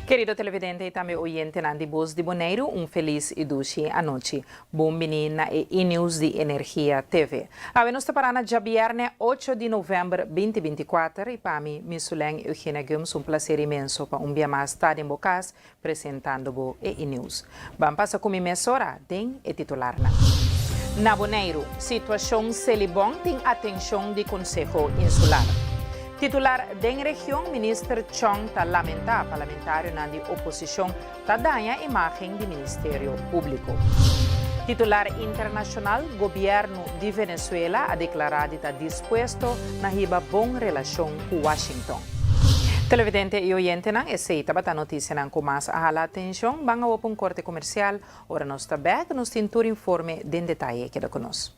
Querido televidente e também oyente na Voz de Bonaire, feliz e doce noite. Bom-vindo na E-News de Energia TV. Nós estamos na viernes 8 de novembro de 2024 e para mim, Missuleng Eugênia Gomes, prazer imenso para dia mais tarde em Bocas, apresentando E-News. Vamos passar com a hora, tem e titular. Na Bonaire, situação Celibon tem atenção do Conselho Insular. Titular da região, ministro Chong está lamentar parlamentário na oposição está dando a imagem do Ministério Público. Titular internacional, governo de Venezuela ha declarado estar disposto a riba boa relação com Washington. Televidente e oyente não aceita a notícia não com mais a atenção, vamos a um corte comercial, ora nós está back, nos tem todo informe de detalhe que conosco.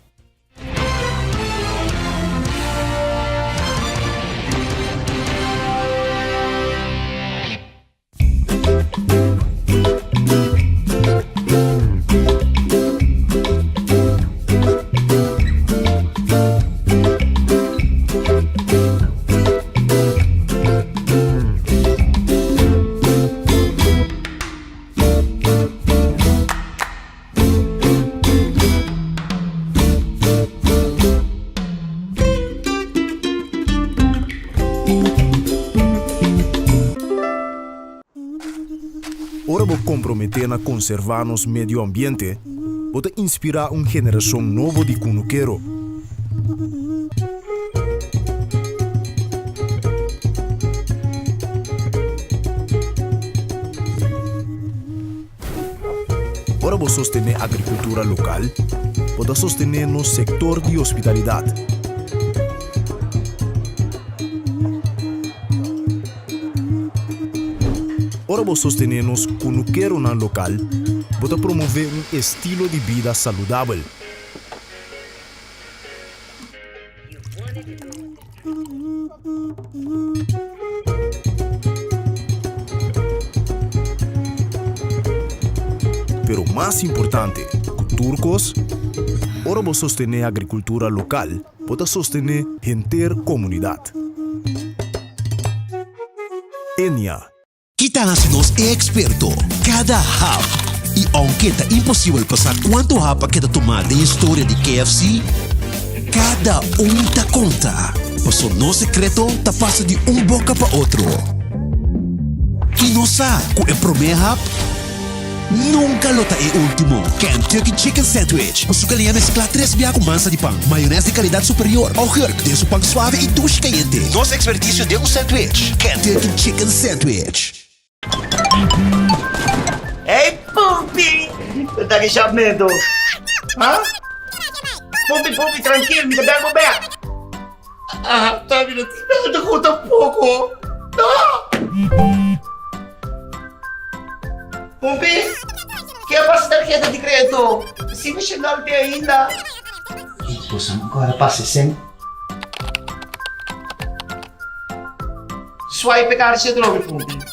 Ora vou comprometer na conservar nosso meio ambiente, vou inspirar uma geração nova de cunuqueiro. Ora vou sostener a agricultura local, vou sostener no setor de hospitalidade. Ora vou sostener nos cunuqueiro na local, vou promover um estilo de vida saudável. Pero mais importante, turcos, ora vou sostener a agricultura local, vou sostener a comunidade. Enia. Kita nos é experto. Cada hap. E aunque está impossível passar quanto hap que tomar da história de KFC, cada tá conta. Passou no secreto, tá passa de boca para outro. E não sabe que o primeiro hap nunca lota é último. Kentucky Chicken Sandwich. O sucaliano mescla 3 biá com massa de pão, maionese de qualidade superior, ao herc de pão suave e duche quente. Nosso expertício de sandwich. Kentucky Chicken Sandwich. Hey, Pupi! Tá que chamando? Hã? Pupi, tranquilo, me dá o pé. Ah, tá me dando conta pouco. Pupi, que é a tarjeta de crédito? Se me chegar de ainda. Pois agora passa sempre. Swipe card de novo, Pupi.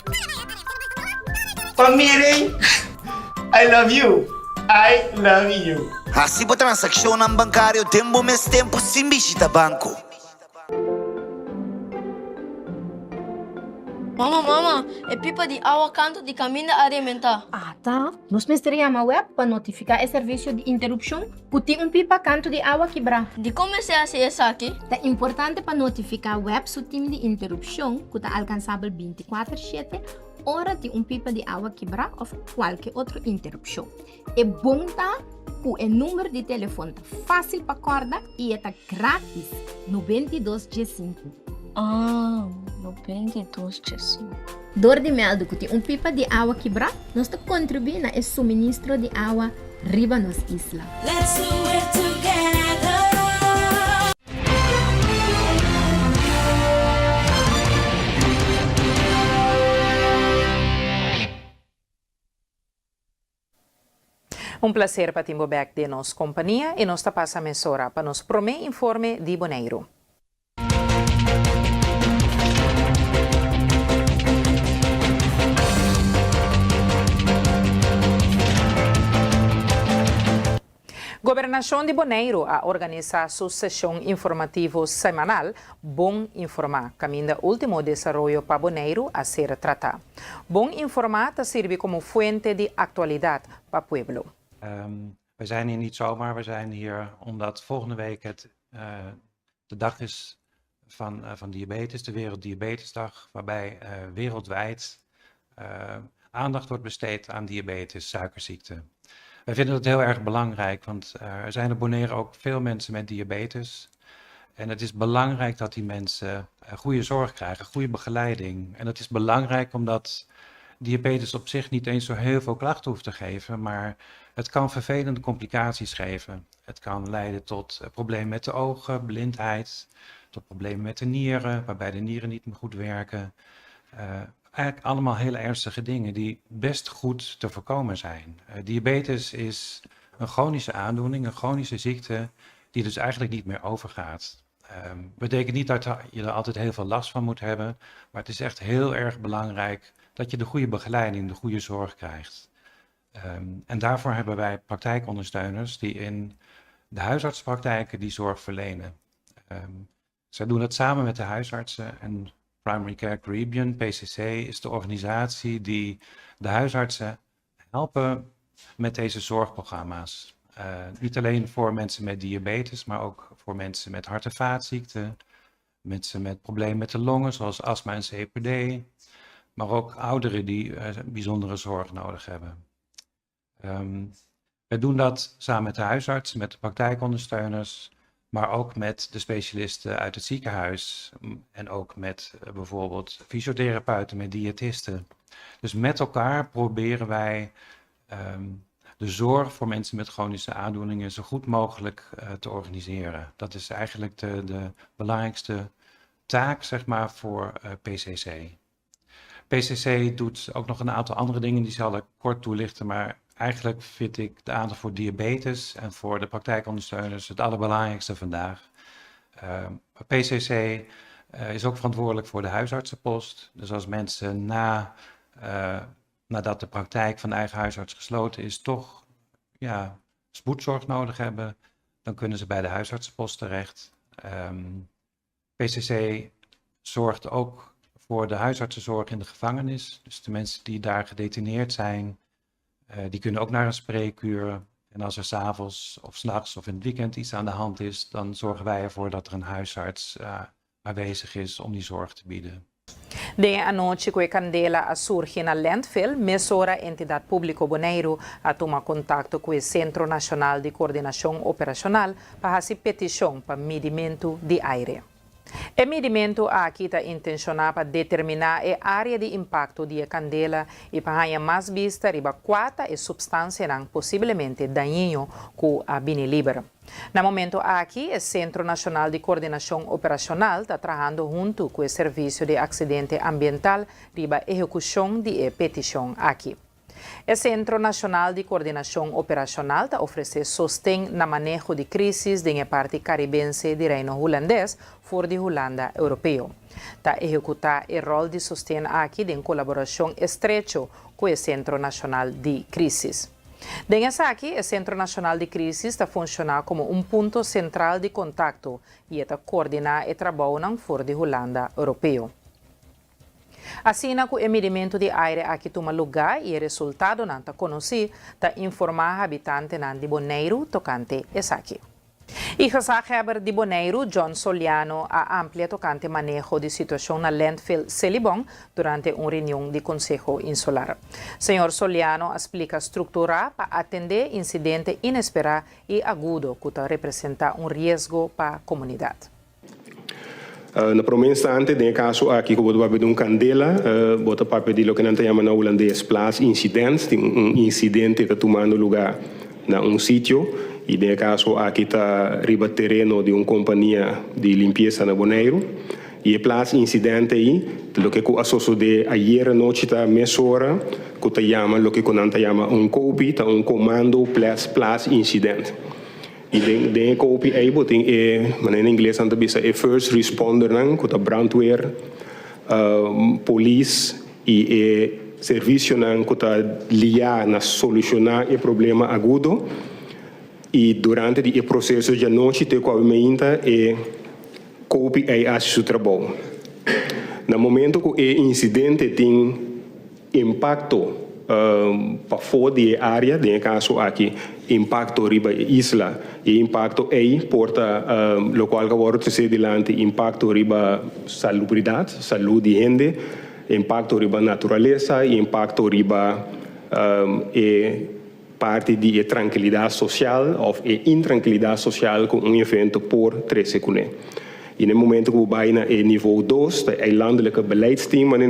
Pamiring, I love you. I love you. Hasibo transaksyon ng bankáryo, tempo mes tempo simbisita banco. Mama, é pipa de água canto de caminho alimentar. Ah, tá. Nós mesteriamos a web para notificar o serviço de interrupção que tem pipa canto de água quebrar. De como se hace isso aqui? É importante para notificar a web se o time de interrupção que está alcançável 24/7 hora de pipa de água quebrar ou qualquer outra interrupção. É bom tá que o número de telefone tá fácil para acordar e é grátis no 22G5. Ah, no 22G5. Dor de meldo que tem pipa de água quebrar, nós contribuímos na suministro de água riba nos isla. Let's do it together. Prazer para timbo back de nossa companhia e nós passa a mesora para nos primeiro informe de Bonaire. Governação de Bonaire a organizar sua sessão informativa semanal Bom Informar, caminho do último desenvolvimento para Bonaire a ser tratado. Bom Informar serve como fonte de atualidade para o pueblo. We zijn hier niet zomaar, we zijn hier omdat volgende week het de dag is van diabetes, de Werelddiabetesdag, waarbij wereldwijd aandacht wordt besteed aan diabetes, suikerziekte. Wij vinden dat heel erg belangrijk, want er zijn op Bonaire ook veel mensen met diabetes. En het is belangrijk dat die mensen goede zorg krijgen, goede begeleiding. En dat is belangrijk omdat diabetes op zich niet eens zo heel veel klachten hoeft te geven, maar het kan vervelende complicaties geven. Het kan leiden tot problemen met de ogen, blindheid, tot problemen met de nieren, waarbij de nieren niet meer goed werken. Eigenlijk allemaal hele ernstige dingen die best goed te voorkomen zijn. Diabetes is een chronische aandoening, een chronische ziekte die dus eigenlijk niet meer overgaat. Betekent niet dat je er altijd heel veel last van moet hebben, maar het is echt heel erg belangrijk dat je de goede begeleiding, de goede zorg krijgt. En daarvoor hebben wij praktijkondersteuners die in de huisartspraktijken die zorg verlenen. Zij doen dat samen met de huisartsen en Primary Care Caribbean, PCC, is de organisatie die de huisartsen helpen met deze zorgprogramma's. Niet alleen voor mensen met diabetes, maar ook voor mensen met hart- en vaatziekten, mensen met problemen met de longen, zoals astma en COPD, maar ook ouderen die bijzondere zorg nodig hebben. We doen dat samen met de huisartsen, met de praktijkondersteuners, maar ook met de specialisten uit het ziekenhuis en ook met bijvoorbeeld fysiotherapeuten, met diëtisten. Dus met elkaar proberen wij de zorg voor mensen met chronische aandoeningen zo goed mogelijk te organiseren. Dat is eigenlijk de belangrijkste taak, zeg maar, voor PCC. PCC doet ook nog een aantal andere dingen, die zal ik kort toelichten, maar eigenlijk vind ik de aandacht voor diabetes en voor de praktijkondersteuners het allerbelangrijkste vandaag. PCC is ook verantwoordelijk voor de huisartsenpost. Dus als mensen nadat de praktijk van de eigen huisarts gesloten is, toch spoedzorg nodig hebben, dan kunnen ze bij de huisartsenpost terecht. PCC zorgt ook voor de huisartsenzorg in de gevangenis. Dus de mensen die daar gedetineerd zijn, die kunnen ook naar een spreekuur. En als er 's avonds of 's nachts of in het weekend iets aan de hand is, dan zorgen wij ervoor dat er een huisarts aanwezig is om die zorg te bieden. De anoche que Candela a surge na landfill, mesora entidade público Bonaire a tomar contato com o Centro Nacional de Coordenação Operacional para fazer petição para medimento de aire. O medimento aqui está intencionado para determinar a área de impacto de candela e para ganhar mais vista riba quata e substância não possivelmente daninho com a bini libre. No momento aqui, o Centro Nacional de Coordenação Operacional está trabalhando junto com o Serviço de Acidente Ambiental riba execução de petição aqui. O Centro Nacional de Coordenação Operacional está oferecendo sostém na manejo de crises da parte caribense do Reino Holandês fora de Holanda Europeu. Está executar o rol de sostém aqui em colaboração estreita com o Centro Nacional de Crises. Dessa aqui, o Centro Nacional de Crises está funcionando como ponto central de contato e está coordenar o trabalho fora de Holanda Europeu. Assim, com o medimento de aire aqui toma lugar e o resultado não está conhecido, está informar habitantes de Bonaire tocante essa aqui. E gezagheber de Bonaire, John Soliano, a amplia tocante manejo de situação na landfill Celibon durante uma reunião de Conselho Insular. Senhor Soliano explica a estrutura para atender incidente inesperado e agudo que representa risco para a comunidade. Na primeiro instante, no caso aqui, que eu vou candela, bota papel de lo que não chama na holandês place incident, incidente está tomando lugar na sítio, e no caso aqui está riba terreno de companhia de limpeza na Bonaire, e a place incidente aí, lo que eu associo de ayer noite está mesora, que está chama lo que não chama COPI, está comando place incident. E de copy aí botem mas em inglês anda bisa first responder nang kota brandweer, police e serviço nang kota liar na solucionar o problema agudo. E durante o processo de noite, te coavimenta e copy e asse o trabalho. No momento que o incidente tem impacto para fora da área, no caso aqui, impacto riba isla, e impacto aí porta local que agora se adelante, impacto riba salubridade, saúde de gente, impacto riba natureza e impacto riba parte de tranquilidade social ou intranquilidade social com evento por 3 segundos. E no momento que vai na nível 2, é landelijke beleidsteam, maar in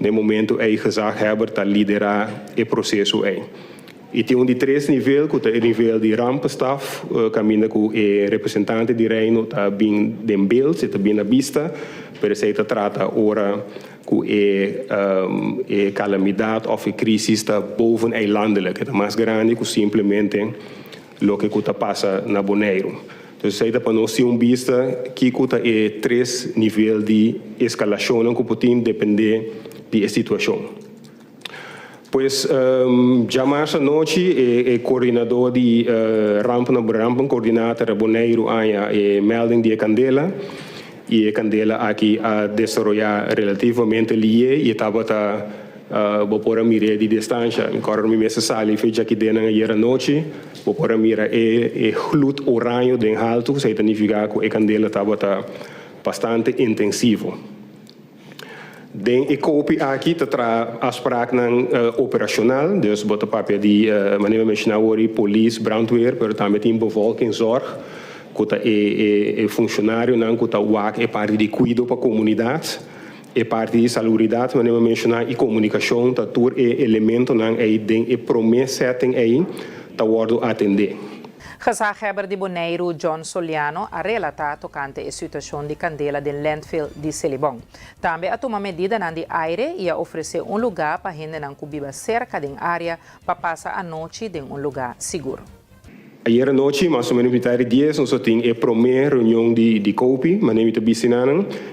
no momento é gezaghebber te liderar o processo aí. E tem de 3 níveis, que é o nível de rampestaf, caminha com o representante de reino, está bem de beeld, está bem na vista, pero se trata ora com a calamidade ou a crise está boven o landelijk, é mais grande que simplesmente o que está passa na Bonaire. Então, se para nós ter vista que é 3 níveis de escalação que podem depender da situação. Pois, já mais à noite, o coordenador de rampa coordenador da Bonaire, a melding de Candela, e a Candela aqui a desenvolver relativamente lié e estava vou pôr a mira de distância. Agora me messa sali fez aqui dentro na noite, vou pôr a mira glut oranho de alto, isso significa que a Candela estava bastante intensivo. Den ik koop aqui tra afspraak nan operationeel, dus bota papel die meneer mentionaori police, brandweer, pero também tem bevolkingszorg, kota funcionário nan kota wak parte de cuido para comunidade, parte de salubridade, meneer mencionar e comunicação, ta tur elemento nan den promesetting ta worden atender. Gezaghebber di Bonaire, John Soliano, ha relatato tocante a situazione di Candela del landfill di Celibon. Também ha tomado medida de aire e a oferecer lugar para gente que vive cerca da área para passar a noite em lugar seguro. Ayer à noite, mais ou menos 10, nós tínhamos a primeira reunião de COPI, mas nem me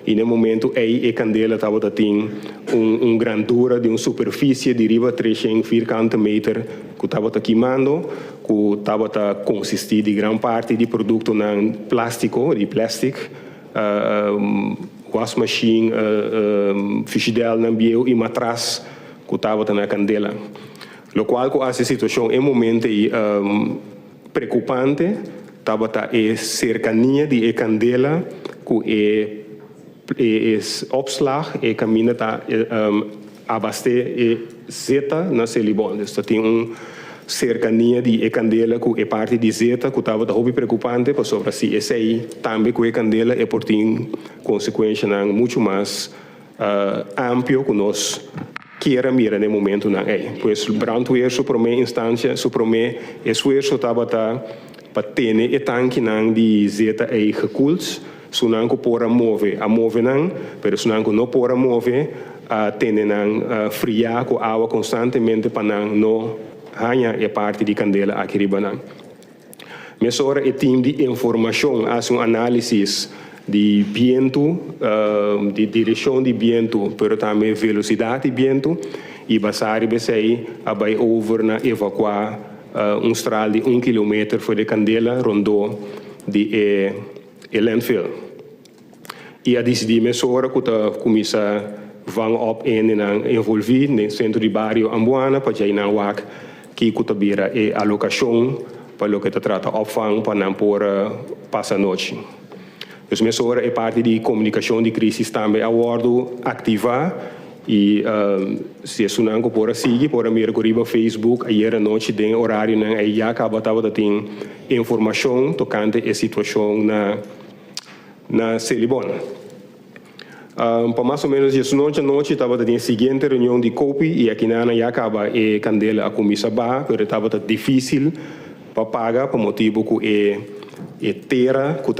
e no momento a Candela estava tendo grandura de uma superfície de riba 340 metros que estava queimando, que estava consistir de grande parte de produto de plástico, wash machine, frigideira e matras que estava na Candela. Lo qual com essa situação em momento preocupante, estava a cercania de Candela, que opslag e caminha abastecer zeta na Celibon. Então tem cercania de Candela que é parte de zeta que estava muito preocupante, para sobre si esse aí também com Candela é por ter consequência muito mais amplo que nós queira mira no momento não é. Pois brandweer sua primeira instância, sua primeira esforço estava para ter o tanque não de zeta aí recultos, se não que pora move, a move não, mas se não que não pora move, ter não friar com água constantemente para não ganhar a parte de Candela aqui riba não. Mas agora o time de informação, faz análise de viento, de direção de viento, pero também velocidade de viento, e basar aí vai over na evacuar straal de 1 kilometer voor de Candela rondom de landfill. E a decidir mesora que a comissão vang op en envolver no centro de barrio Ambuana para já não wak que kutabira alocação para o que trata opvang para não por passa noite. Dus mesora é parte de comunicação de crise também a bordo ativar e se é sunango por seguir por a minha corriba Facebook ayer à noite tem horário não é já acaba de ter informação tocante a situação na Celibon. Para mais ou menos essa noite estava tendo a seguinte reunião de COPI e aqui na já acaba a Candela a comissão ba, pero estava difícil para pagar por motivo que terra que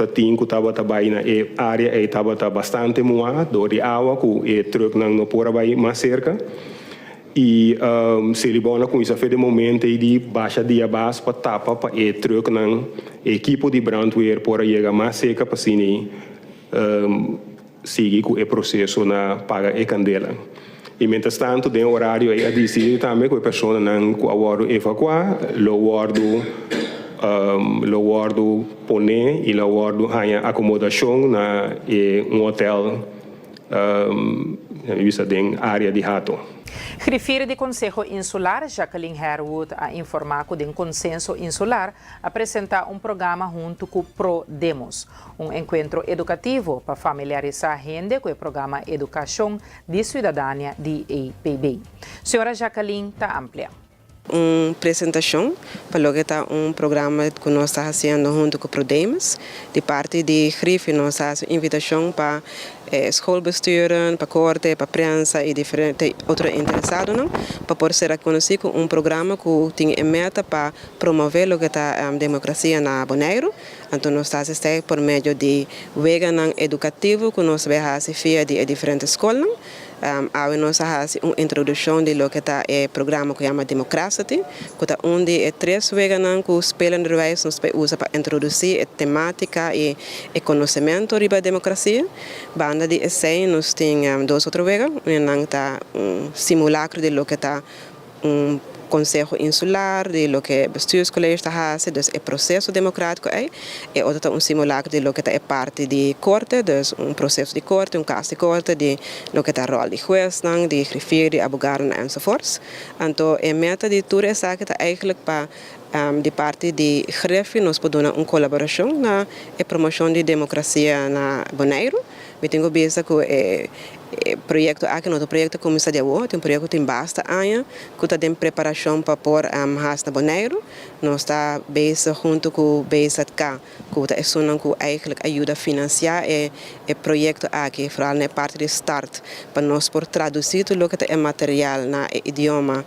estava também na área estava bastante moa do de água que truck não pora vai mais cerca e Celibona com isso fez de momento de baixa de abaixo para tapa para truck não equipe de brandweer pora chegar mais cerca para sim seguir com o processo na paga e Candela. E, mientras tanto, tem horário a decidir também que a pessoa não pode evacuar, o guardo lo guardo pone e lo guardo hanya acomodação na hotel vista den área de Hato. Grifire de Conselho Insular, Jacqueline Herwood, a informar que o Consenso Insular apresenta programa junto com o ProDemos, encontro educativo para familiarizar a gente com o programa Educação de Cidadania de EPB. Senhora Jacqueline está amplia. Apresentação para o que está programa que nós estamos fazendo junto com o ProDemos. De parte de GRIF, nós estamos invitação para schoolbesturen, para corte, para prensa e diferentes outros interessados, para poder ser reconhecido programa que tem em meta para promover o que está a democracia na Bonaire. Então, nós estamos por meio de vegan educativo que nós vamos fazer de diferentes escolas. Nós fazemos uma introdução de lo que está o programa que chama Democracy, que está onde três veganos que spelam de vez nós usamos para introduzir a temática e conhecimento sobre a democracia. Banda de essay nós temos dois outros veganos, está simulacro de lo que está Conselho Insular, de lo que o bestuurscollege está fazendo, dus o processo democrático e outro simulacro de lo que é parte de corte, dus processo de corte, caso de corte, de lo que é rol de juez, de grifeer, de abogado enzovoorts. Então, a meta de tudo essa está eigenlijk para de parte de GRIF, nós podemos uma colaboração na promoção de democracia na Bonaire. Eu tenho visto que projeto aqui no projeto começa de agora, tem projeto tem basta anos que está em preparação para pôr na Bonaire. Nós está bem junto com o BZK, que está usando que eigenlijk ajuda a financiar o projeto aqui, vooral na parte de start, para nós por traduzir tudo o que é material na idioma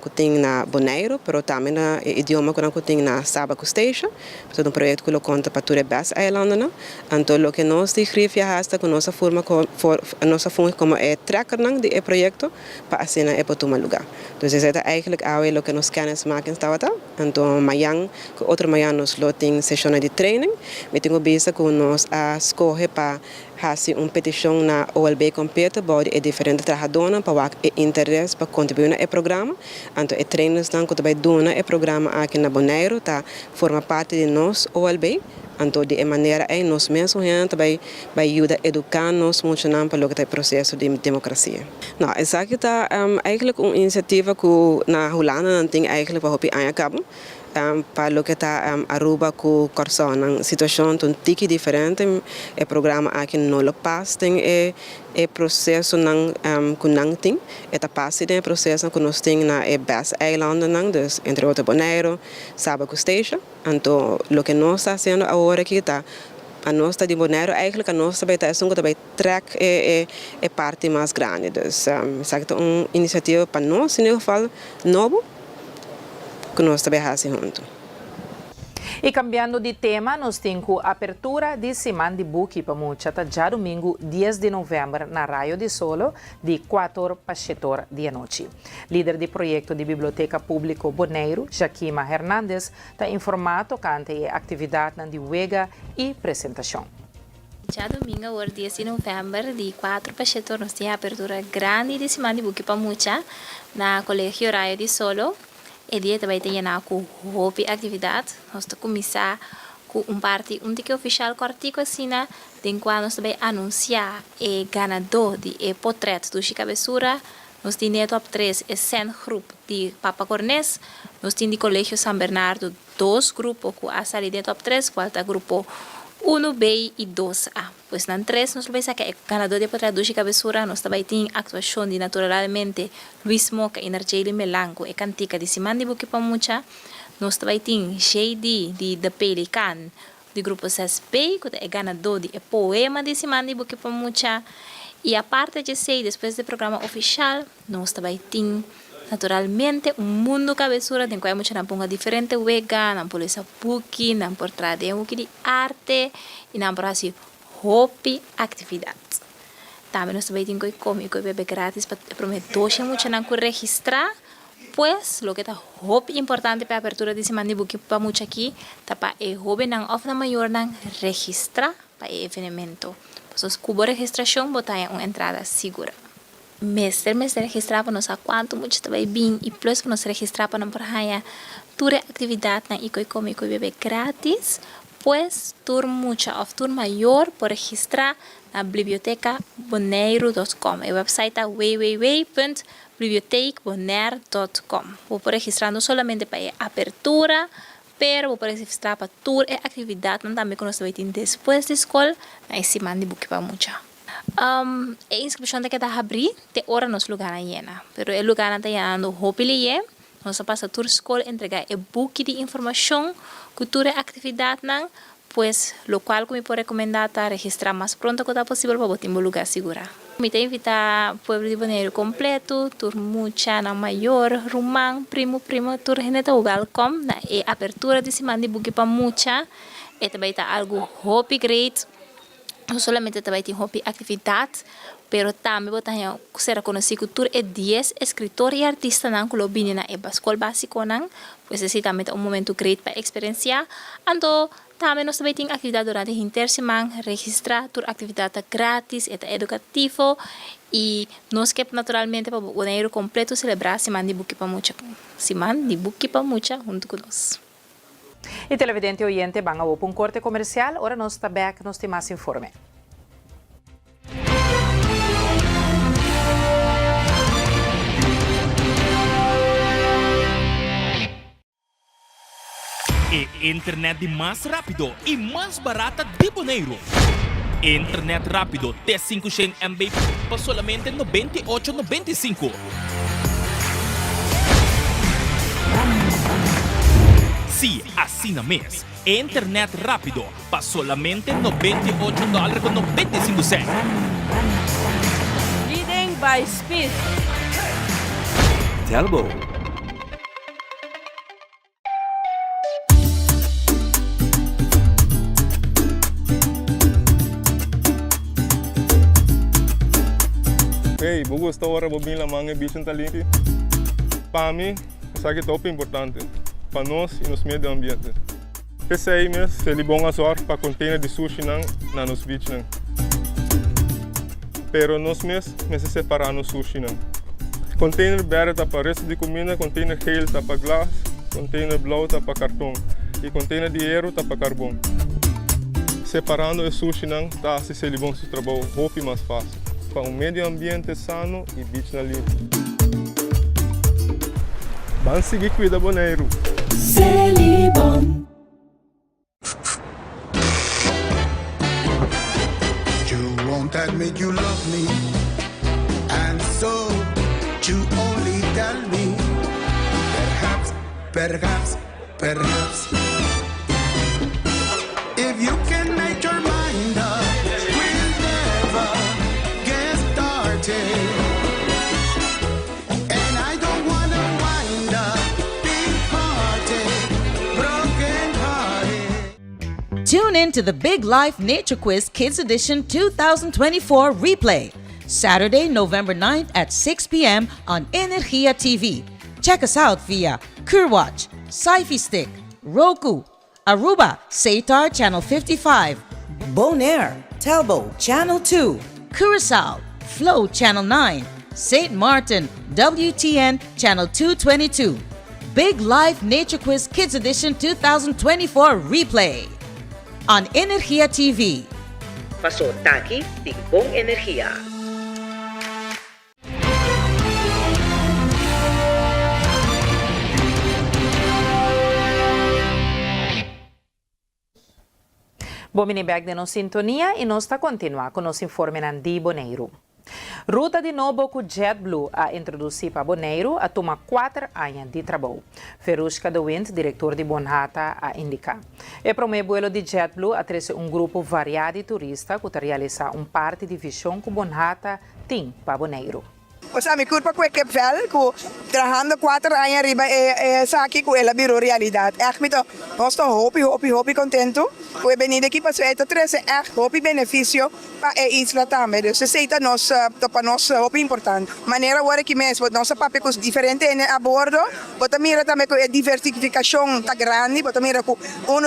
que tem na Bonaire, mas também na idioma que tem na Sabaco Station. É um projeto que conta para todas as eilanden. Então, o que nós de GRIF hasta que nós forma como tracker de projeto para assim é para tomar lugar. Então, isso é eigenlijk o que nós queremos maken estava. Então, amanhã, outro amanhã nós temos sessão de training. Eu tenho visto que nós escolhe para fazer uma petição na OLB completa, pode diferentes trabalhadores para ter interesse para contribuir no programa. Então, os trainers que também dão o programa aqui na Bonaire, forma parte de nós OLB. Então, de maneira aí, nós mesmos vai ajudar a educar-nos muito para o processo de democracia. Não, essa aqui está eigenlijk uma iniciativa que na Holanda tem eigenlijk para o cabo. Para o que está Aruba com Corsão, uma situação um tique diferente, o programa aqui no La Paz tem o processo que não tem, esta parte do processo que nós temos na Bass Island, entre outros Bonaire, Sabaco Station. Então, o que nós estamos fazendo agora aqui está a nossa de Bonaire, eigenlijk a nossa também track é parte mais grande. Então, essa é uma iniciativa para nós, em geval, novo, que nós também fazemos junto. E cambiando de tema, nós temos a abertura de Semana de Book para Muchata, já domingo 10 de novembro, na Raio de Solo, de 4 para 7 da noite. Líder do projeto de Biblioteca Pública Bonaire, Jaquima Hernandes, está informado quanto à atividade de Wega e apresentação. Já domingo, o 10 de novembro, de 4 para 7 nós temos a abertura grande de Semana de Book para Mucha, na Colégio Raio de Solo. E dia também tem com hobby atividade. Nós estamos começar com parte que oficial cortico assina, tem qual nós também anunciar o ganador de portrait do Chica Bessura. Nós temos top 3 e 100 grupo de Papa Cornés. Nós temos de Colégio São Bernardo 2 grupos que a sair de top 3, qual é grupo 1B e 2A. Pois na 3 nós vamos ver que o ganador de portrait do Chica Bessura, nós também temos atuação de naturalmente Luis Moca e Narjeli Melanco e cantica de Semana de Book para Mucha. Nós também temos JD de The Pelican, do grupo 6B, que é ganador de poema de Semana de Book para Mucha. E a parte de 6, depois do programa oficial, nós também temos naturalmente mundo cabeçura tem qual muita nampunga diferente wega nam polisa puki nam por trade um de arte e nam por assim hobby atividade também nós também tem coi come coi bebe grátis para prometer muito nam por registrar pues lo que tá hobby importante para abertura de semana de book para muito aqui tá para hobby nam of na maior nam registrar para evento pues os cubo registração botar uma entrada segura. mês registrar para nós a quanto muito também bem e plus para nós registrar para nós para toda atividade na Icoi Come Icoi Bebe grátis, pues tour mucha ou tour maior por registrar na bibliotecabonaire.com. O website é www.bibliotecabonaire.com. Vou registrar não somente para a apertura, pero vou registrar para tour e atividade também que nós vai ter depois da escola, na esse mande book para mucha. A inscrição que está abrir, tem hora nos lugar ainda, pero o lugar está ainda hopili nós passa tour escola entregar e book de informação, cultura e atividade não, pues lo qual que me pode recomendar tá registrar mais pronto que tá possível para botar em um lugar seguro. Me tem invitar Pueblo de Bonaire completo, tour mucha na maior, rumang, primo, tour geneta o welcome na e apertura de semana de book para mucha, e também tá algo hobby great. Não somente também tem hobby atividade, pero também botar ser conhecido cultura e 10 escritor e artista não colobine na escola básica não, pues esse também é momento great para experienciar. Então também nós também tem atividade durante a intersemana, registrar toda atividade grátis e educativo e nós que naturalmente para o Bonaire completo celebrar a semana de Buki Pamucha, junto com nós. E televidente oyente, van a un corte comercial, ahora nos está back, nos tem mais informe. E internet de mais rápido e mais barata de Bonaire. Internet rápido T500 MB por solamente 98,95. Sim, assina mês. Internet rápido por solamente $98,95. Leading by speed. Telbo. Hey, vou gostar agora de vir lá manhã bicho talento. Para mim, isso aqui é top importante para nós e nos meio ambiente. Esse aí mesmo, ele é bom a sorte para container de sushi na nos beach não. Pero nós mesmo separar no sushi não. Container verde tá para resto de comida, container geel tá para glass, container blau tá para cartão e container de aero tá para carvão. Separando o sushi não, tá se ele bom se trabalho, roupa mais fácil. Para um meio ambiente sano e beach na limpo. Vamos seguir cuida Bonaire. Celibon. You won't admit you love me, and so you only tell me. Perhaps. If you can make your mind up, we'll never get started. And I don't wanna wind up big hearted, broken hearted. Tune in to the Big Life Nature Quiz Kids Edition 2024 replay, Saturday, November 9th at 6 p.m. on Energia TV. Check us out via Kurwatch, Sci-Fi Stick, Roku, Aruba, Satar Channel 55, Bonaire, Telbo Channel 2, Curacao, Flow Channel 9, St. Martin, WTN Channel 222. Big Life Nature Quiz Kids Edition 2024 replay on Energia TV. Paso Taki, Tigbong Energia. Bomini bag de nos sintonia e nós está continuar com nos informe de Bonaire. Ruta de novo com JetBlue a introduzir para Bonaire a tomar 4 anos de trabalho. Ferusca de Wind, diretor de Bonhata, a indicar. E para o meu vuelo de JetBlue a trazer grupo variado de turistas que realizar parte de visão que Bonhata tem para Bonaire. Cosa mi culpa que vel, ku trabajando 4 años arriba, saki ku ela biro realidad. Echt met ons toch hopi contento. We venir aqui para sueta 13 echt hopi beneficio para isla também. Dus se está nos para nós hopi importante. Maneira agora que mesmo nossa papel diferente a bordo, bota mira também com a diversificação tá grande, bota mira com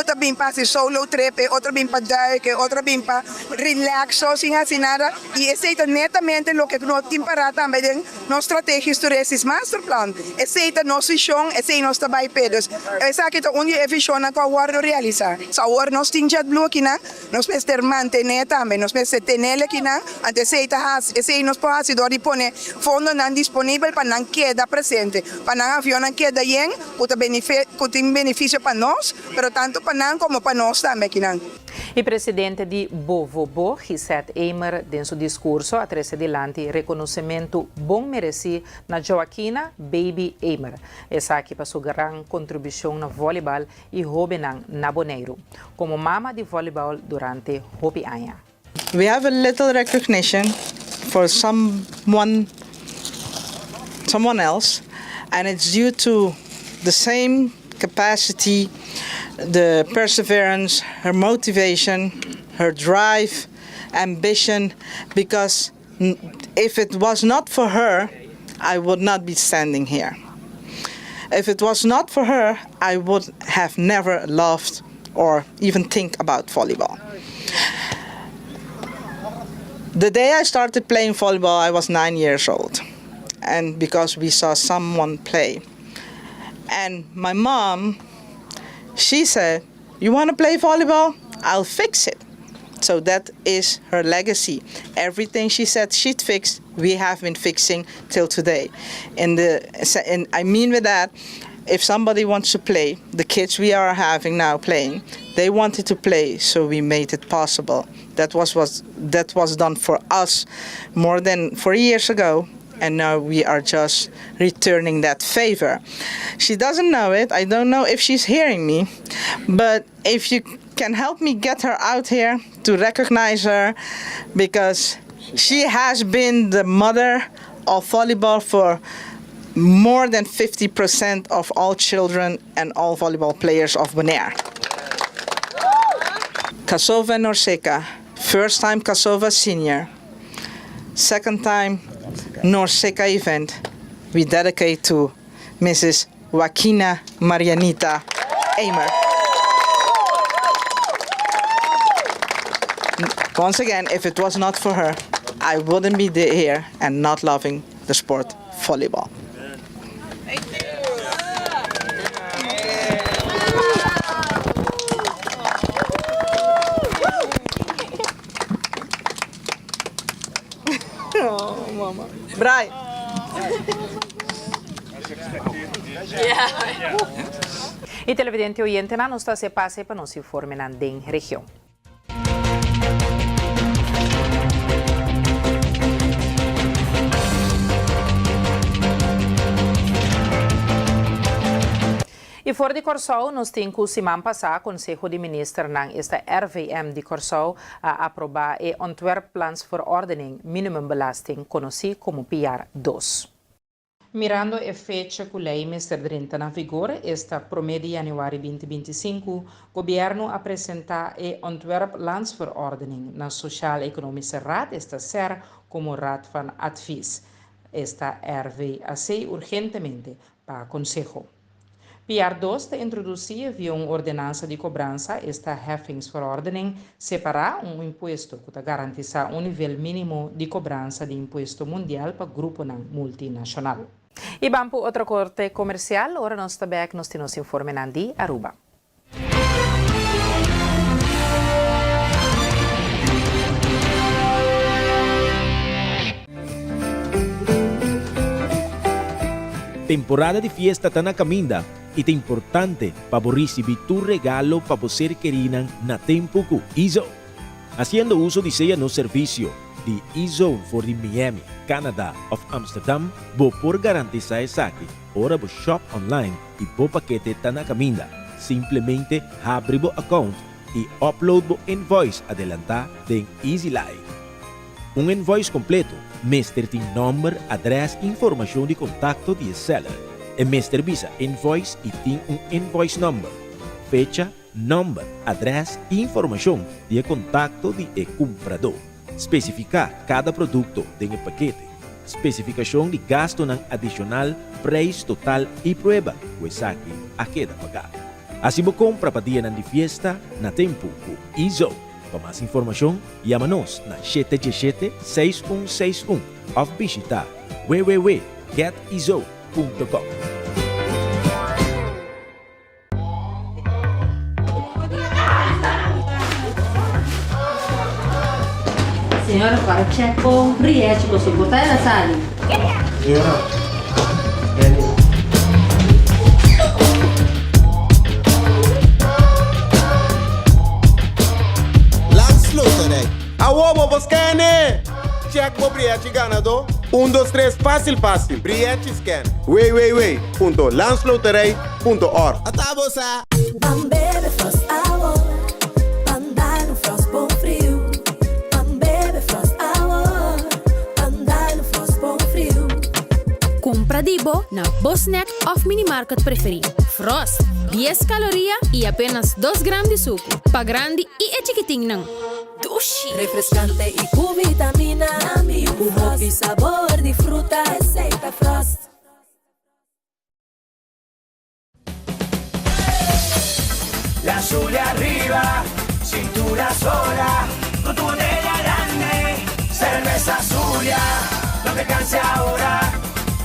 tá bem para solo trip, outro bem para duiken, outro bem para relax, sem nada. E esse é netamente o que nós temos para também nossa estratégia turística masterplan. Esse é nosso chão, esse é nosso trabalho pedos. Esse aqui é onde é visão na qual guardo realizar. Agora nós temos JetBlue aqui na, nós precisamos manter também, nós precisamos ter aqui na, antes esse é nosso processo de pôr fundo não disponível para não quedar presente, para não avião não quedar bem, que tem benefício para nós, mas tanto para nós como para nós também aqui na. Il presidente di Bovobo, Gisette Eimer, in suo discorso ha trese adelante riconoscimento bon mereci na Joaquina Baby Eimer. E sa che pa sua gran contribuzione na volleyball e hobby na Bonaire, come mamma di volleyball durante hobby anni. We have a little recognition for someone else, and it's due to the same capacity, the perseverance, her motivation, her drive, ambition, because if it was not for her, I would not be standing here. If it was not for her, I would have never loved or even think about volleyball. The day I started playing volleyball, I was 9 years old, and because we saw someone play. And my mom, she said, "You want to play volleyball? I'll fix it." So that is her legacy. Everything she said she'd fix, we have been fixing till today. And I mean with that, if somebody wants to play, the kids we are having now playing, they wanted to play, so we made it possible. That was done for us more than 4 years ago. And now we are just returning that favor. She doesn't know it. I don't know if she's hearing me. But if you can help me get her out here to recognize her, because she has been the mother of volleyball for more than 50% of all children and all volleyball players of Bonaire. Kasova Norseka, first time Kasova senior, second time Norseka event, we dedicate to Mrs. Joaquina Marianita Eimer. Once again, if it was not for her, I wouldn't be here and not loving the sport volleyball. Oh, mama. Brai. I televidenti oyente na sta se pase pa nos informe na den região. E fora de Corsol, nós temos que semana passada, o Conselho de Ministros esta RVM de Corsol a aprovar e Antwerp Plans voor Ordening Minimum Belasting, conhecido como PR2. Mirando a fecha que a lei entra na vigor, esta 1 de janeiro de 2025, o governo apresenta a Antwerp Plans voor Ordening na Sociaal-Economische Raad, esta ser como Raad van Advies. Esta RVAC urgentemente para o Conselho. PR2 te introduzia via uma ordenança de cobrança esta heffingsverordening separar imposto que garantirá nível mínimo de cobrança de imposto mundial para grupo multinacional. E vamos para outra corte comercial, ora nós também nos informamos de Aruba. Temporada de fiesta está na caminda e é importante para receber tu regalo para você querer na tempo com Izo. Haciendo uso de seu no serviço de Izo for the Miami, Canada of Amsterdam, vou por garantizar aqui. Ora vou shop online e vou paquete está na caminda. Simplesmente abre o account e upload o invoice adelantar em Easy Life. Un invoice completo, Mr. tem number, adres e informação de contacto de seller. E Mr. visa invoice e tem um invoice number, fecha, number, adres e informação de contacto de comprador. Especificar cada produto de paquete. Especificação de gasto ng adicional, preço total e prueba, aqui a queda pagar. Assim você compra para dia de fiesta na tempo com Izo. Para mais informação, chama-nos na 717-6161 ou visita www.getizo.com. Senhora, para check com Riete, você botar na sala. Landsluterei. Awobo, Boscane! Check bo Briete ganador. 1, 2, 3, fácil. Briete scan. www.landsluterei.org. Atabosa. Bambebe frost hour. Andar no frost bom frio. Bambebe frost hour. Andar no frost bom frio. Compra Dibo na Bosnack of Minimarket preferido. Frost, 10 calorias e apenas 2 gramas de suco. Pa grande e chiquitinho não. Dushi. Refrescante y con vitamina. Un hobby sabor de fruta. Receita Frost. La azul arriba, cintura sola, con tu botella grande, cerveza Zulia, no te canses ahora,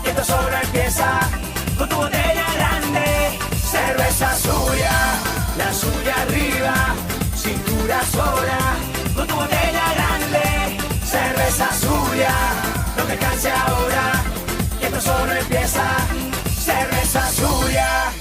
que esto solo empieza, con tu botella grande, cerveza Zulia, la Zulia arriba, cintura sola, con tu botella grande, cerveza Zulia, no te canses ahora, que esto solo empieza, cerveza Zulia.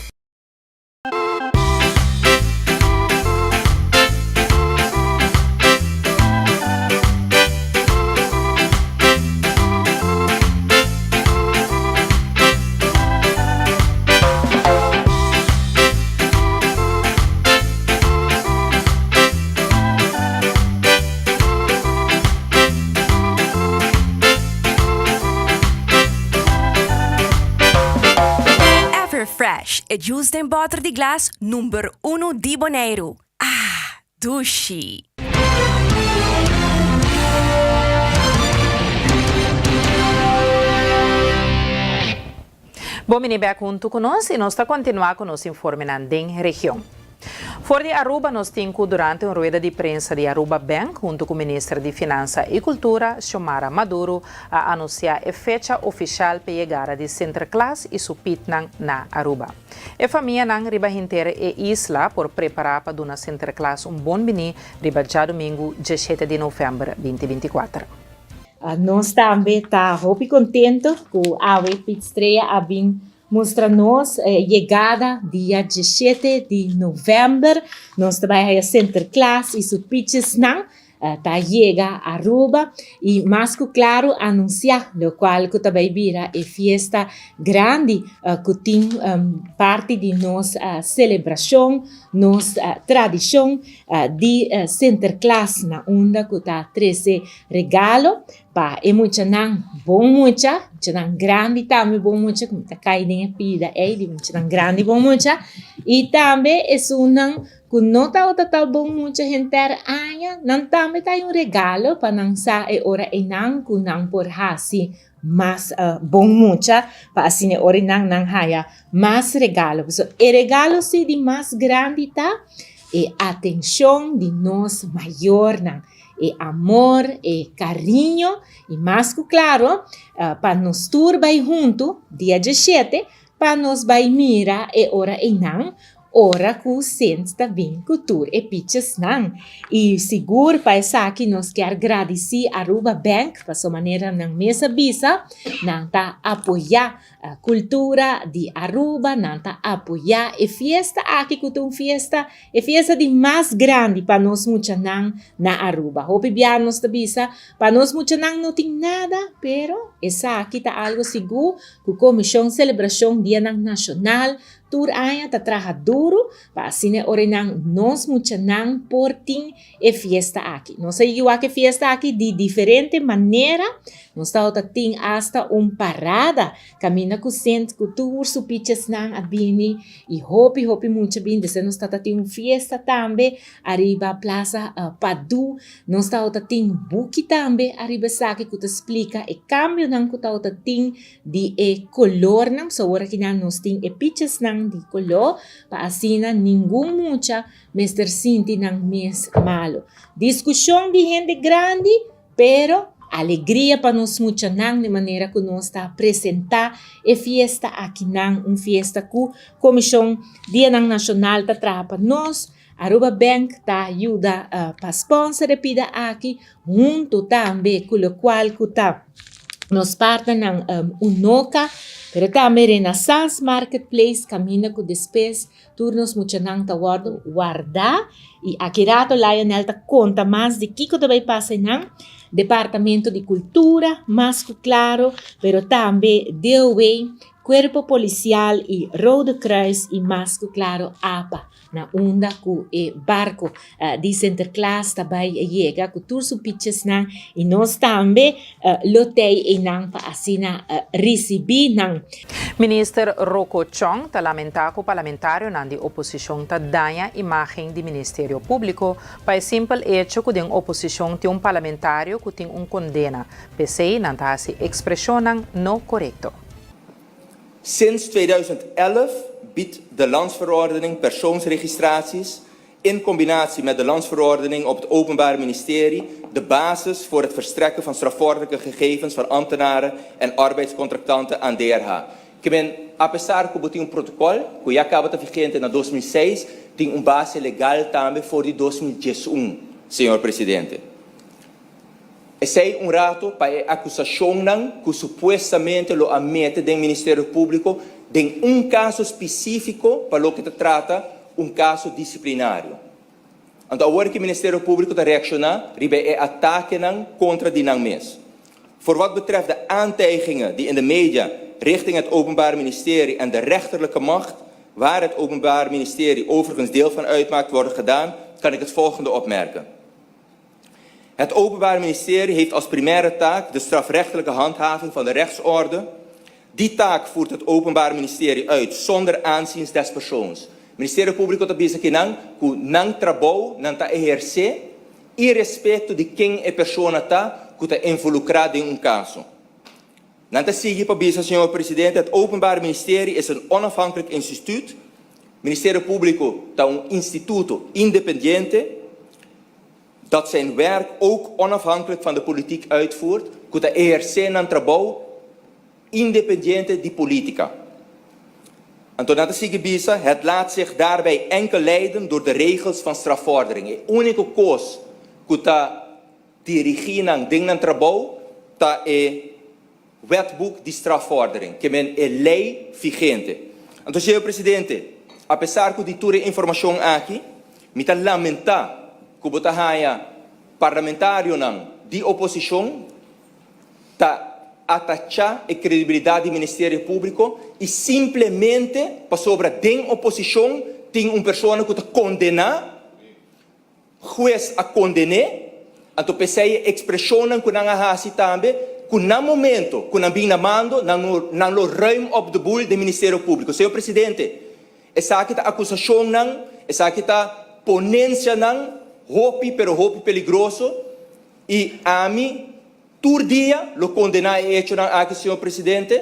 Fresh e juice em botter de glas número 1 de Bonaire. Ah, Dushi. Bom, menino, junto conosco e nós está continuar com nosso informe na região. Fora de Aruba, nós temos durante uma rueda de prensa de Aruba Bank, junto com o ministro de Finanças e Cultura, Xiomara Maduro, a anunciar a fecha oficial para a chegada de Sinterklaas e Supitnang na Aruba. A família não riba inteira e isla por preparar para dar Sinterklaas bom bini riba já domingo, 17 de novembro 2024. Nós também estamos muito contentes com a estreia a mostra-nos chegada dia 17 de novembro. Nós trabalhamos Sinterklaas e os pitches não tá chega a Aruba e mais claro anunciar o qual que também vira é festa grande que tem parte de nossa celebração, nossa tradição de Sinterklaas na onda que tá 13 regalo pa e muita não bom muita não grande também bom muita como tá caindo pida de muita não grande bom muita e também é não que não está outra bom muita gente aia não também tá regalo para não sa e ora e não que não por hasi mas bom muita para assim e ora não haya mais regalo so e regalo se de mais grande tá e atenção de nós maior não e amor e carinho e mais claro para nos turbar junto dia 17 para nos vai mira e ora e não ora que o sente também cultura e pitches não e seguro para essa aqui nós quer agradecer a Aruba Bank para sua maneira não mesa bisa não tá apoiar a cultura de Aruba não tá apoiar e festa aqui que tem festa de mais grande para nós muito não na Aruba hope bem nós tá bisa para nós muito não tem nada pero essa aqui tá algo seguro que comissão celebração dia nacional tur aya ta traja duro, pa asine orenang nos mucha nang porting e fiesta aqui. Nos ayuda que fiesta aqui de diferente manera, nos ta ting hasta parada, camina com centro, com tour supiches nang abini, e hopi mucha bin, desse nos ta ting fiesta também, arriba Plaza Padu, nos ta ting buki também, arriba saki que te explica e cambio nang ku ta ting di e color nang, so ora que nos ting e piches nang di color, pa asina ninguém mucha, Mr. Sinti nang mes malo. Discussão de gente grande, pero alegria para nós mucha nang de maneira que nós está apresentar e fiesta aqui nang fiesta que Comissão Dia nang Nacional tá trapa nós Aruba Bank tá ajuda para sponsor e pida aqui junto também com o qual que tá nos parte nang Unoca, pero também Renaissance Marketplace camina com despes turnos mucha nang tá guarda e aqui rato Lionel tá conta mais de que também passa nang Departamento de Cultura, mais claro, pero também DOE, Cuerpo Policial e Rode Kruis e mais claro APA. Na onda ku e barco di Sinterklaas também chega com todos os pitches nang e nós também lotei e nang pa asina recebi nang. Minister Rocco Chong ta lamenta ku parlamentário nan di oposição ta danha imagem di Ministério Público pa simple hecho ku din oposição ti parlamentário ku tin condena. PCI nan ta si expressão nang no correcto. Sinds 2011 biedt de landsverordening persoonsregistraties in combinatie met de landsverordening op het Openbaar Ministerie de basis voor het verstrekken van strafvordelijke gegevens van ambtenaren en arbeidscontractanten aan DRH. Apesar que botem protocolo, que já acaba de vigente na 2006, tem base legal também for de 2011, senhor presidente. Esse é rato para a acusação que supostamente lo amete do Ministério Público de caso específico para o que se trata, caso disciplinário. Então, agora que o Ministério Público está reaccionando, ribe ataque contra die mes. Voor wat betreft de aantijgingen die in de media richting het Openbaar Ministerie en de rechterlijke macht, waar het Openbaar Ministerie overigens deel van uitmaakt, worden gedaan, kan ik het volgende opmerken. Het Openbaar Ministerie heeft als primaire taak de strafrechtelijke handhaving van de rechtsorde. Die taak voert het Openbaar Ministerie uit zonder aanzien des persoons. Het Ministério Público está bezig com não trabalho, não está exercer, e respeito de quem é pessoa que está involucrada em caso. Não está seguir para bezig, senhor presidente, het Openbaar Ministerie is een onafhankelijk instituut. Het Ministério Público está instituto independente, dat zijn werk ook onafhankelijk van de politiek uitvoert, que está exercendo een trabalho independente de politica. Antonata Sigibisa, het laat zich daarbij enkel leiden door de regels van strafvordering. De unieke koos que dirigir aan dingen trabalho ta e wetboek de strafvordering, que men é lei vigente. Então, senhor presidente, apesar que de toda informação aqui, me tá lamentar que o parlamentário de oposição tá atachar a credibilidade do Ministério Público e simplesmente para sobre a oposição tem uma pessoa que está condenada, juiz a condenar, então pensei a expressão que não há também, que no momento que não vem na mando, não lo ruim op de boel do Ministério Público. Senhor Presidente, essa aqui está acusação não, essa aqui está ponência não, hopi peligroso e a mim tur dia lo condenar hecho nan aqui, senhor presidente,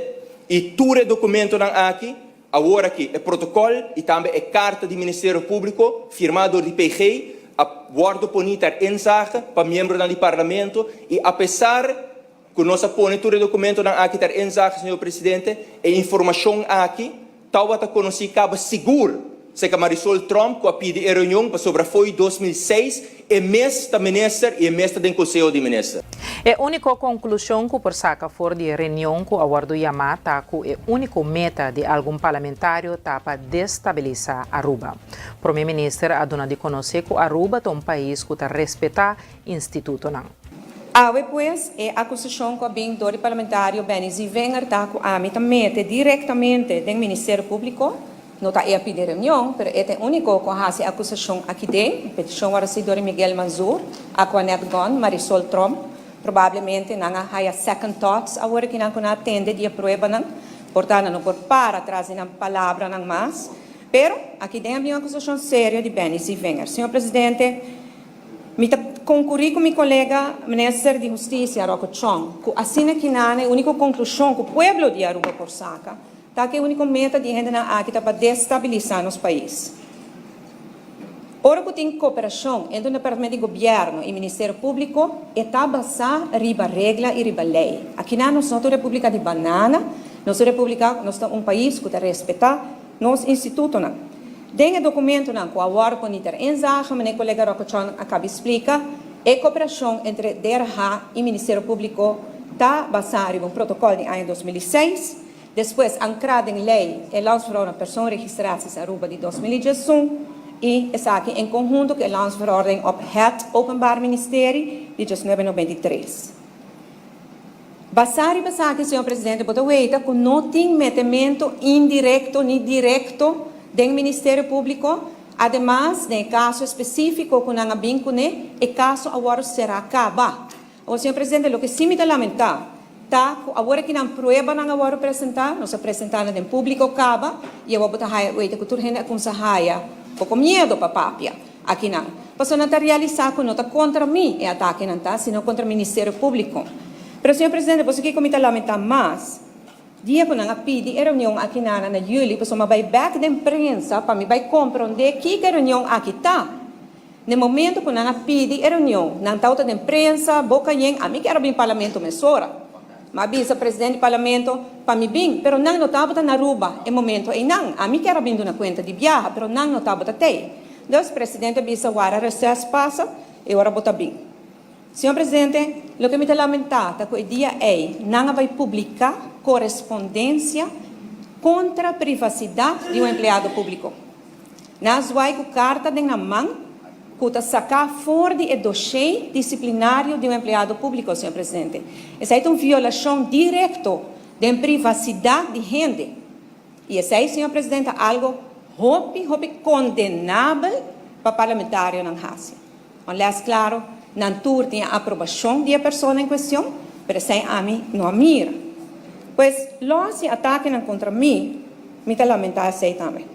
e tur documento nan aqui, agora aqui é protocolo e também é carta do Ministério Público firmado de PG, a guardo ponita inzage para membro do parlamento e apesar que nós põe tur documento nan aqui ter inzage, senhor presidente, é informação aqui, tal bata conheci caba seguro. Se que Marisol Trump que pedi a reunião para sobre foi 2006 e mês da ministra e mês da conselho de ministra. É a única conclusão que por saca for de reunião que a guardo Yamata que é único meta de algum parlamentário para destabilizar Aruba. O primeiro-ministro a dona de conhecer que Aruba é um país que está respeita instituto não. Awe pues é acusação que bem do parlamentário Benny vem ataque a mim também diretamente do Ministério Público não está aí a pedir reunião, mas é o único que faz a acusação aqui dentro, a petição para o Dr. Miguel Manzur, a Juanette Gon, Marisol Trom, provavelmente não há second thoughts, agora que não atende de prova, portanto, não pode para atrás de uma palavra, não mais, pero aqui dentro é uma acusação séria de Benis e Wenger. Senhor Presidente, me concorri com meu colega, Ministro de Justiça, Rocco Chong, que assim que não é a única conclusão que o povo de Aruba por saca, tá que a única meta de gente na aqui para destabilizar nos países. Ora que tem cooperação entre o Departamento de Governo e o Ministério Público, está basada riba regra e riba lei. Aqui não somos uma república de banana, nós somos um país que respeita nos institutos. Tem documento que agora com o enzage, meu colega Rocco Chong acaba de explicar, a cooperação entre DRH e o Ministério Público está basada em um protocolo de ano 2006. Depois, ancrado em lei, é lançado para pessoas registradas em Aruba de 2011 e está aqui em conjunto que é lançado a ordem op het Openbaar Ministerie de 1993. Basari basaki, senhor presidente, botaweita que não tem metimento indireto nem direto do Ministério Público, además, no caso específico que não vincule, o caso agora será acaba. O senhor presidente, o que sim me lamentar, tá, agora que não prueba não agora apresentar, nós apresentamos em público acaba e eu vou botar o que tu rende com sahaia, pouco medo para papia, aqui não. Passou não está realizar que não está contra mim é ataque não está, senão contra o Ministério Público. Mas senhor presidente, você que me lamentar mais, dia que não pedi a reunião aqui na Júlia, pessoal vai back da imprensa para me vai compreender que a reunião aqui está. No momento que não pedi a reunião, não está da imprensa, boca yen, a mim que era bem parlamento mesora. Mas o presidente do parlamento para mim bem, pero não notava na Aruba em momento e não, a mim que era vindo na conta de viagem, pero não notava até. Então o presidente bisa agora recesso passa e agora bota bem. Senhor presidente, o que me lamentar é que o dia não vai publicar correspondência contra a privacidade de um empregado público. Nós vai com carta na mão que sacar fora do dossiê disciplinário de um empregado público, senhor presidente. Essa é uma violação direta da privacidade de gente. E essa é, senhor presidente, algo condenável para parlamentário não raça. Aliás, claro, não tem a aprovação da pessoa em questão, mas sem a mim não mira. Pois, logo se atacam contra mim, me lamentar assim também.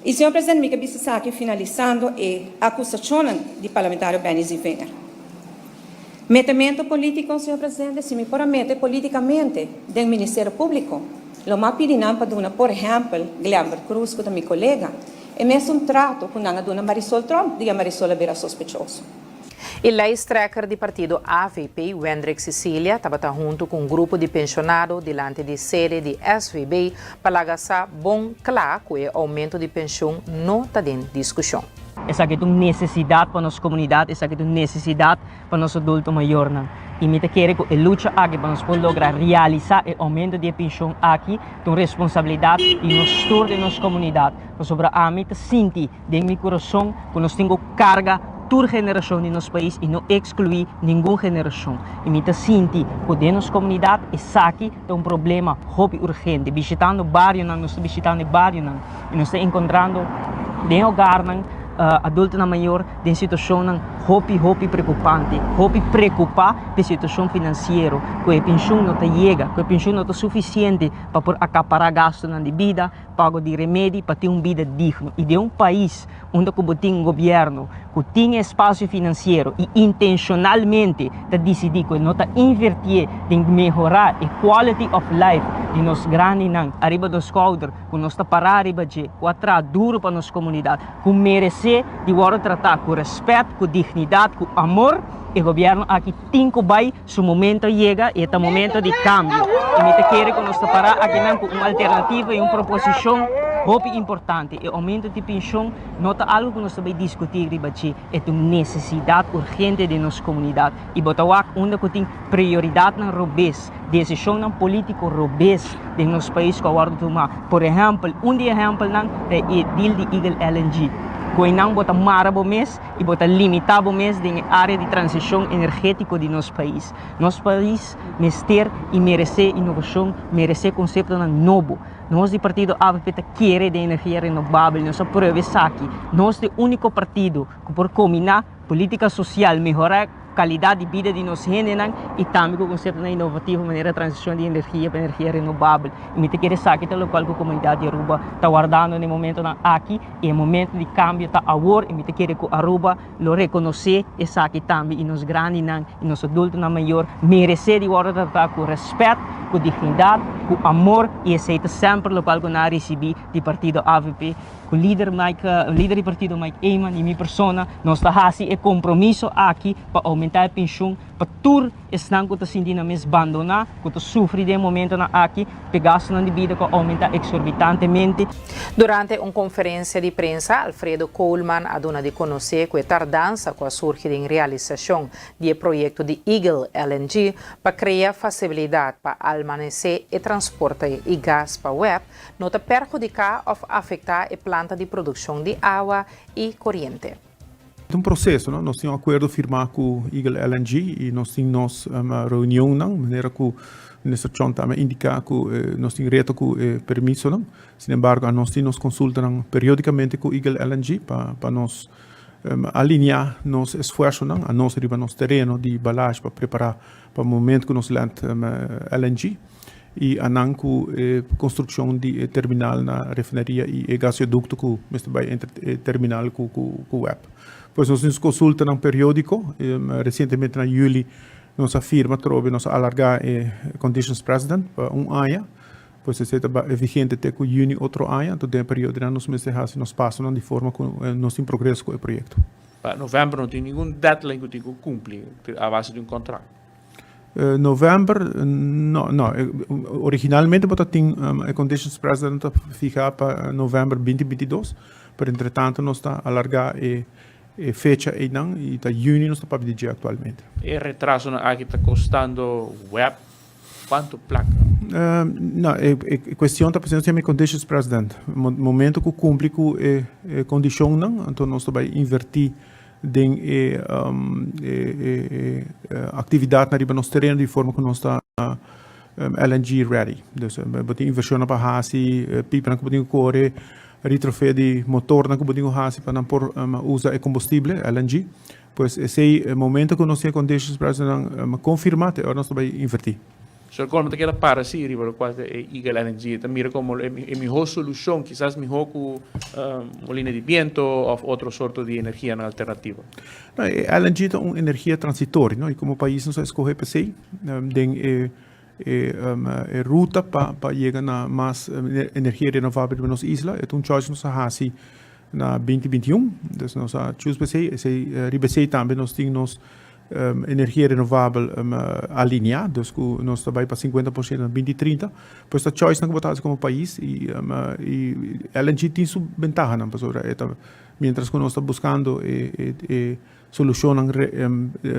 E, senhor presidente, me cabeça está aqui finalizando a acusação de parlamentário Benis e Wenger. Metimento político, senhor presidente, se me promete politicamente do Ministério Público, o mais pedinam para dar, por exemplo, Guilherme Cruz, que é meu colega, é mesmo um trato com a dona Marisol Trump, de a Marisol era sospechoso. Il lijsttrekker do partido AVP, Wendrik Cecilia, estava junto com um grupo de pensionados diante de sede de SVB para agasar bom claro que o aumento de pensão não está em discussão. Essa é uma necessidade para a nossa comunidade, essa é uma necessidade para o nosso adulto maior. E me quero que a luta aqui para nós lograr realizar o aumento de pensão aqui, com responsabilidade e no estudo de nossa comunidade. Sobre a mim, sinto de meu coração que nós temos carga toda geração de nosso país e não excluir nenhuma geração. E me sinto que de nossa comunidade essa aqui é um problema urgente. Visitando o bairro, nós estamos visitando o bairro e nós estamos encontrando de lugar adulto na maior de situação preocupante, preocupa de situação financeira, que a pensão não chega, que a pensão não é suficiente para acaparar gastos na vida, pago de remédio para ter uma vida digna. E de um país onde tem um governo que tem espaço financeiro e intencionalmente decidir que não está invertir em melhorar a quality of life de nós grandes arriba dos cauder, que nós está parar arriba de atrás duro para nossa comunidade, que merece de agora tratar com respeito, com dignidade, com amor. O governo aqui tem que vai, seu momento chega e é o momento de cambio. E me quero que nós parar aqui com uma alternativa e uma proposição muito importante. O aumento de pensão não é algo que nós vamos discutir, é uma necessidade urgente de nossa comunidade. E Botawak, onde tem prioridade na robês, decisão política robês de nosso país que agora tomar. Por exemplo, exemplo é o deal de Eagle LNG. Coinang bota marabo mes e bota limitabo mes de área de transição energética de nosso país. Nosso país ter e merecer inovação, merecer conceito novo. Nós do partido AVP quer de energia renovável, nós aprovamos aqui. Nós é o único partido que por combinar política social, melhorar qualidade de vida de nós gêneros e também com o conceito inovativo, maneira de transição de energia para energia renovável. E me quer aqui o local que a comunidade de Aruba está guardando no momento aqui e o momento de cambio está agora e me quer que Aruba lo reconhecer essa aqui também e nos grandes e nos adultos na maior merecer de guardar com respeito, com dignidade, com amor e aceita sempre o local que nós recebemos do partido AVP. O líder do partido Mike Eyman e minha persona, nós estamos e compromisso aqui para aumentar a pensão para todos estão que estão sentindo mesmo abandonar, que sofrem de momento aqui, pegados na vida que aumenta exorbitantemente. Durante uma conferência de prensa, Alfredo Coleman aduna de conhecer que a tardança com a surgida em realização do projeto de Eagle LNG para criar facilidade para almacenar e transportar e gás para o web, não está perjudicar ou afetar a planta de produção de água e corrente. É um processo, não? Nós temos um acordo firmado com o Eagle LNG e nós temos uma reunião, de maneira que o ministro Chon também indica que nós temos reto com permisso. Não? Sin embargo, nós nos consultam periodicamente com o Eagle LNG para nós alinhar nossos esforços a nós arriba nosso terreno de balagem para preparar para o momento que nós lançamos LNG e a construção de terminal na refinaria e gasoduto que vai entre terminal com o web. Pois nós nos consultamos periódico, recentemente em julho, nossa firma trouxe nos alargar conditions precedent para ano, pois isso é vigente até com junho outro ano, então tem período que nós nos passamos de forma que nós temos progresso com o projeto. Para novembro não tem nenhum deadline que tem que cumprir a base de um contrato. Novembro, não. Originalmente tinha a conditions precedent fijada para novembro 2022, mas entretanto nós está alargar fecha e está junho nós está para pedir atualmente. E retraso aqui está custando web quanto placa? Não, a questão está pensando em conditions precedent. No momento que cumpre com a condição, então nós vai invertir de atividade na riba nos terreno de forma que nós está LNG ready. Então, botem inversão para hasi, pipa que botem corre, retrofit de motor que botem hasi para não por usa combustível LNG. Pois esse é o momento que nós temos condições para confirmar, agora nós vai invertir. So, como te queda para si, riba quase Eagle LNG, mira como é melhor solução, quizás melhor com molina de viento ou outra sorte de energia alternativa. Não, LNG é uma energia transitória, não? E como país nós escolhemos para si, tem ruta para chegar a mais energia renovável na nossa isla, é choice nós fazemos na 2021, então nós choose para si, riba si também nós temos energia renovável alinhada, então nós trabalhamos para 50% em 2030, pois a choice não botar como país e LNG tem sua ventaja, não, mientras que nós estamos buscando solução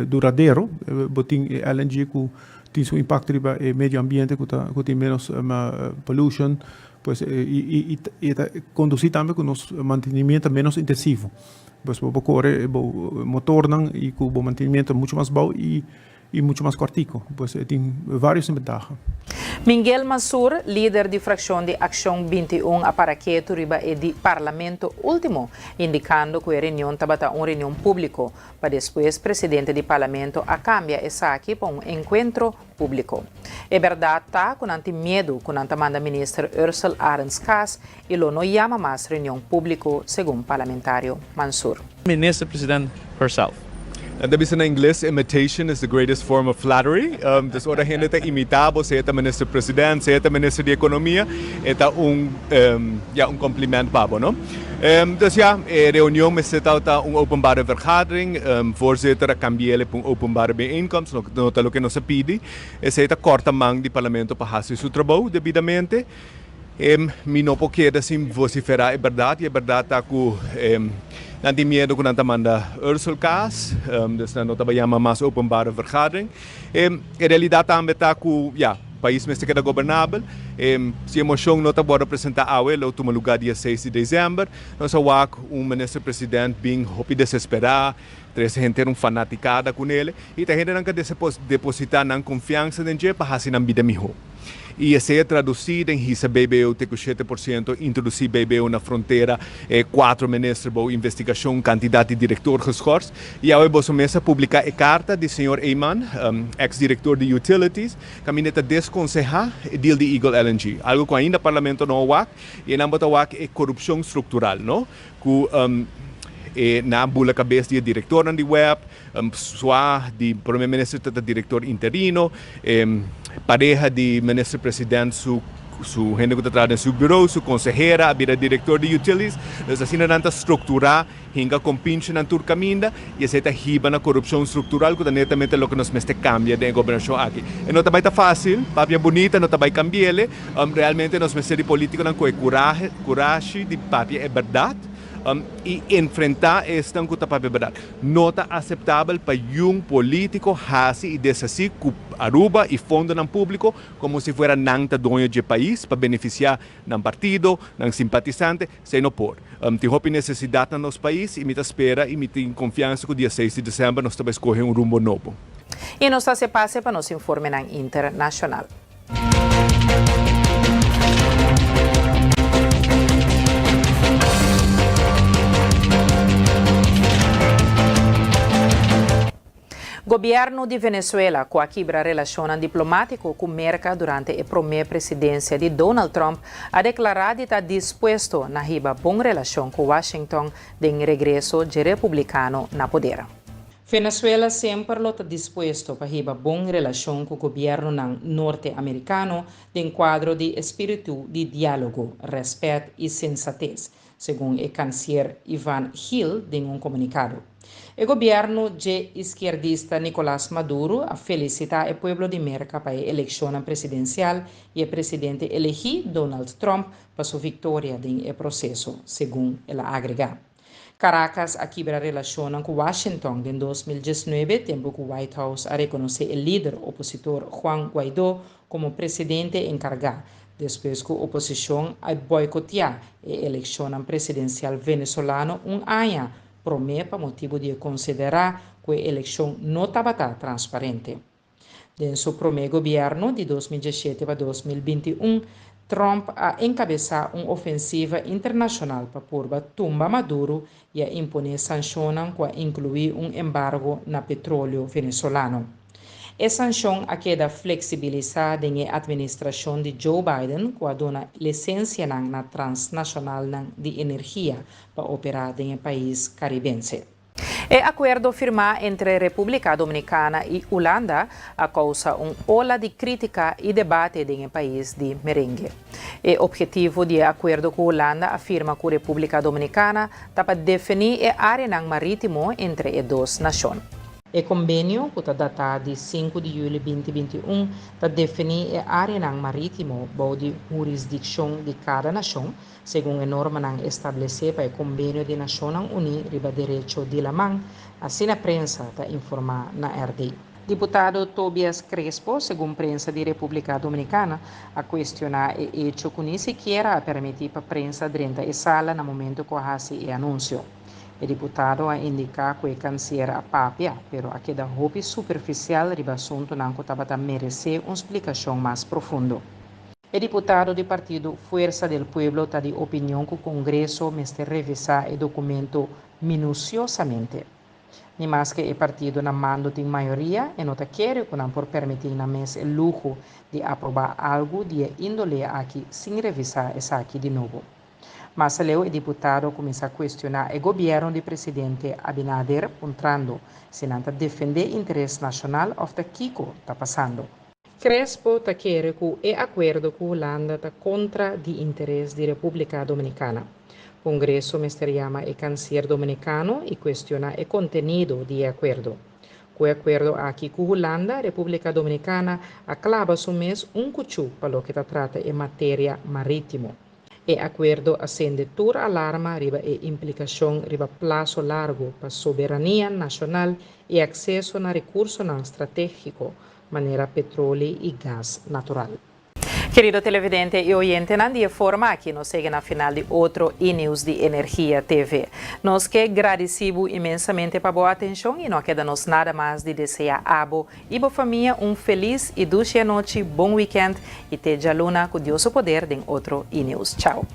duradoura, botem LNG que tem seu impacto no meio ambiente, que tem menos pollution, pois e conduzir também com o nosso mantenimento menos intensivo. Pois o motor e com o mantenimento muito mais bom e muito mais cortico. Pois tem várias vantagens. Miguel Mansur, líder de fração de Ação 21 a Paraqueto, riba e de Parlamento último, indicando que a reunião estava uma reunião pública, para depois presidente do Parlamento a cambia essa aqui para um encontro público. É verdade que não tem medo que não manda ministro Ursula Arens-Kass e não chama mais reunião pública, segundo parlamentário Mansur. Minister President herself. Deve ser na inglês, imitation is the greatest form of flattery. Das outra gente está imitado, se é ministro presidente, se é ministro de economia, é um cumprimento para não? Dus ja, reunião me zit altijd een openbare vergadering. Voorzitter cambiële para openbare bijeenkomst, nota lo que nos pide. Is het korte mang di parlamento para fazer seu trabalho devidamente. Mi não pode assim vociferar, é verdade que não tem medo que não manda Ursula Kass, dus não trabalhamos mais openbare vergadering. Em realidade também está que, país mesmo queda governável. Se a moção não está boa representar a ela, toma lugar dia 6 de dezembro. Nós awak ministro-presidente bem hopi desesperado, três gente fanaticada com ele, e a gente não quer depositar na confiança de gente para fazer na vida melhor. E essa é traduzida em Hisa BBU, tem 7%, introduzir BBU na fronteira, 4 ministros, boa investigação, candidato de diretor, rescorsos. E agora, você começa a publicar a carta do senhor Eyman, ex-diretor de Utilities, que a minha desconseja o deal de Eagle LNG. Algo que ainda o parlamento não awak, e não awak é corrupção estrutural, não? Na bula cabeça de diretor na web, sua de primeiro-ministro da diretor interino, pareja de ministro-presidente su gente que está em seu bureau, su consejera, a diretor de utilities, nós assim não estruturar, hinga com pinche na tur caminda, e essa riba na corrupção estrutural, que é netamente o que nos meste cambia da governação aqui. E não está fácil, papia bonita, não está cambiar, realmente nos meste de política não com coragem de papia é verdade. E enfrentar esta verdade. Não é aceitável para um político fazer e desasir Aruba e fundo no público como se fosse nanta dono de país para beneficiar no partido, no simpatizante, sem não pôr. Tem necessidade no nosso país e me espera e me tem confiança que o dia 6 de dezembro nós vamos escolher rumo novo. E nós se passe para nos informe na internacional. Governo de Venezuela coaquibra relação diplomático com América durante a primeira presidência de Donald Trump a declarar que está disposto na riba boa relação com Washington de regresso de republicano na poder. Venezuela sempre está disposto para riba boa relação com o governo norte-americano em quadro de espírito de diálogo, respeito e sensatez, segundo o chanceler Ivan Gil em comunicado. O governo de esquerdista Nicolás Maduro a felicitar o povo de América para a eleição presidencial e o presidente elegido Donald Trump para sua vitória no processo, segundo ela agrega. Caracas a quebrar relação com Washington em 2019, tempo que o White House a reconhecer o líder opositor Juan Guaidó como presidente encargado, depois que a oposição a boicotear a eleição presidencial venezuelana ano promete para motivo de considerar que a eleição não estava transparente. Em seu primeiro governo de 2017 para 2021, Trump a encabeçar uma ofensiva internacional para pôr tumba Maduro e a imponer sanções que incluir embargo na petróleo venezuelano. A sanção a queda flexibilizada na administração de Joe Biden, que dona licença na transnacional de energia para operar em país caribense. O acordo firmado entre República Dominicana e Holanda causa ola de crítica e debate no país de merengue. O objetivo do acordo com Holanda afirma que a República Dominicana está para definir a área marítimo entre as duas nações. O convênio, que está datado de 5 de julho de 2021, está definir a área marítimo de jurisdição de cada nação, segundo a norma estabelecida para o convênio de Nações Unidas sobre Direito de la Mar, assim a prensa está informada na RD. Deputado Tobias Crespo, segundo a prensa da República Dominicana, a questionar o hecho que nem sequer a permitir para a prensa dentro da sala no momento que hace o anúncio. O deputado a indicar que o chanceler a papia, pero a queda roupa superficial sobre o assunto não estava merecer uma explicação mais profunda. O deputado do partido Fuerza del Pueblo está de opinião que o Congresso deve revisar o documento minuciosamente. Nem mais que o partido na mando tem maioria e não quer que não por permitir na mesa o luxo de aprovar algo de índole aqui sem revisar essa aqui de novo. Mas o deputado começa a questionar o governo do presidente Abinader, mostrando se não está defender o interesse nacional ou o que está passando. Crespo está quer que o acordo com a Holanda está contra o interesse da República Dominicana. O Congresso chama o chanceler dominicano e questiona o conteúdo do acordo. Com o acordo aqui com a Holanda, a República Dominicana acaba mês cuchu para o que trata em matéria marítima. O acordo acende toda alarma riba e implicação riba plazo largo para soberania nacional e acesso a recursos estratégicos maneira petróleo e gás natural. Querido televidente e oyente, Nandi informa aqui nos segue na final de outro e-news de Energia TV. Nós que agradecemos imensamente para a boa atenção e não queda-nos nada mais de desejar a abo e boa família feliz e dulce noite, bom weekend e teja luna com Deus o poder em outro e-news. Tchau.